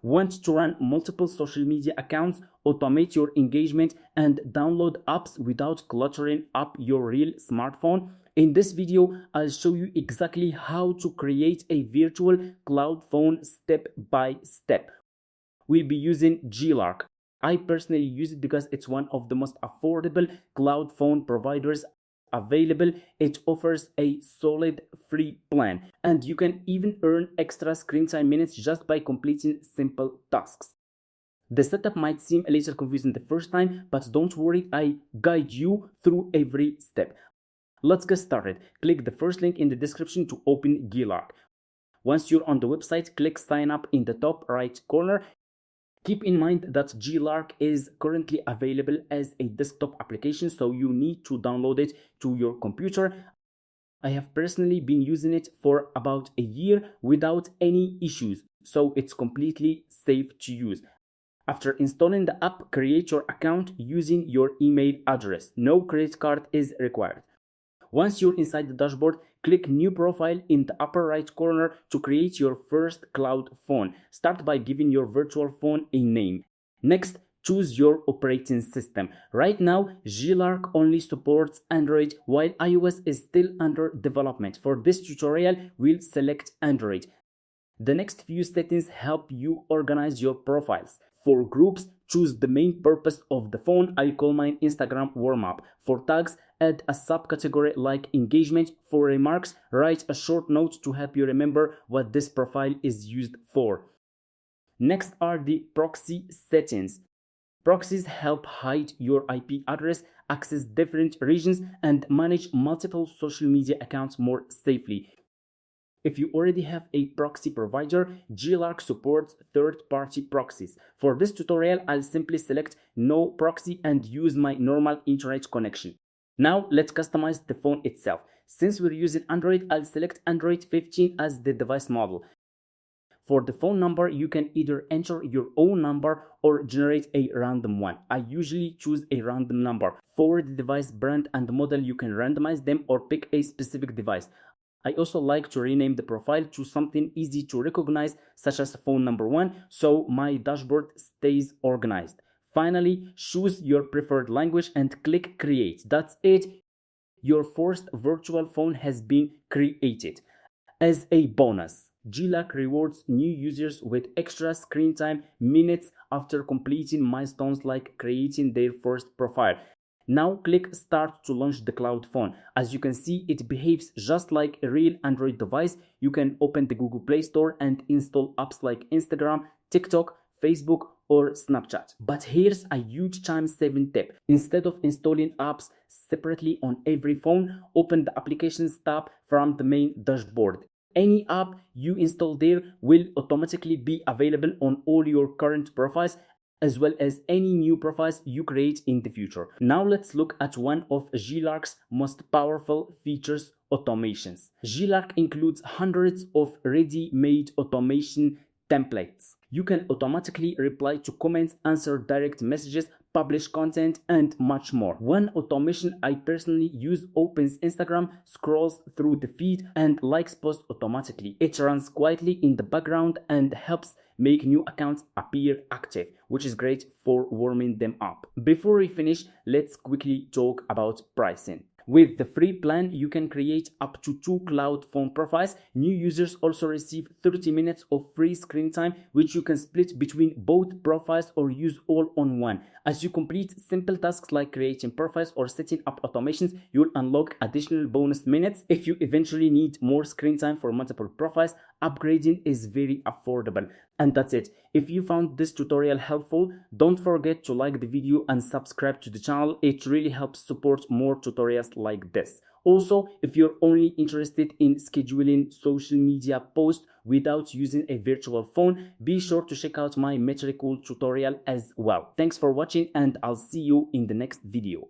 Want to run multiple social media accounts, automate your engagement, and download apps without cluttering up your real smartphone? In this video, I'll show you exactly how to create a virtual cloud phone step by step. We'll be using Glark. I personally use it because it's one of the most affordable cloud phone providers available. It offers a solid free plan, and you can even earn extra screen time minutes just by completing simple tasks. The setup might seem a little confusing the first time, but don't worry, I guide you through every step. Let's get started. Click the first link in the description to open Glark. Once you're on the website, click sign up in the top right corner. Keep in mind that Glark is currently available as a desktop application, so you need to download it to your computer. I have personally been using it for about a year without any issues, so it's completely safe to use. After installing the app, create your account using your email address. No credit card is required. Once you're inside the dashboard, click New Profile in the upper right corner to create your first cloud phone. Start by giving your virtual phone a name. Next, choose your operating system. Right now, Glark only supports Android, while iOS is still under development. For this tutorial, we'll select Android. The next few settings help you organize your profiles. For groups, choose the main purpose of the phone. I call mine Instagram warm-up. For tags, add a subcategory like engagement. For remarks, write a short note to help you remember what this profile is used for. Next are the proxy settings. Proxies help hide your IP address, access different regions, and manage multiple social media accounts more safely. If you already have a proxy provider, Glark supports third-party proxies. For this tutorial, I'll simply select no proxy and use my normal internet connection. Now let's customize the phone itself. Since we're using Android, I'll select Android 15 as the device model. For the phone number, you can either enter your own number or generate a random one. I usually choose a random number. For the device brand and model, you can randomize them or pick a specific device. I also like to rename the profile to something easy to recognize, such as phone number 1, so my dashboard stays organized. Finally, choose your preferred language and click Create. That's it. Your first virtual phone has been created. As a bonus, Glark rewards new users with extra screen time minutes after completing milestones like creating their first profile. Now click Start to launch the cloud phone. As you can see, it behaves just like a real Android device. You can open the Google Play Store and install apps like Instagram, TikTok, Facebook, or Snapchat. But here's a huge time-saving tip. Instead of installing apps separately on every phone, open the Applications tab from the main dashboard. Any app you install there will automatically be available on all your current profiles, as well as any new profiles you create in the future. Now let's look at one of Glark's most powerful features, automations. Glark includes hundreds of ready-made automation templates. You can automatically reply to comments, answer direct messages, publish content, and much more. One automation I personally use opens Instagram, scrolls through the feed, and likes posts automatically. It runs quietly in the background and helps make new accounts appear active, which is great for warming them up. Before we finish, let's quickly talk about pricing. With the free plan, you can create up to 2 cloud phone profiles. New users also receive 30 minutes of free screen time, which you can split between both profiles or use all on one. As you complete simple tasks like creating profiles or setting up automations, you'll unlock additional bonus minutes. If you eventually need more screen time for multiple profiles, upgrading is very affordable. And that's it. If you found this tutorial helpful, don't forget to like the video and subscribe to the channel. It really helps support more tutorials like this. Also, if you're only interested in scheduling social media posts without using a virtual phone, be sure to check out my Metricool tutorial as well. Thanks for watching, and I'll see you in the next video.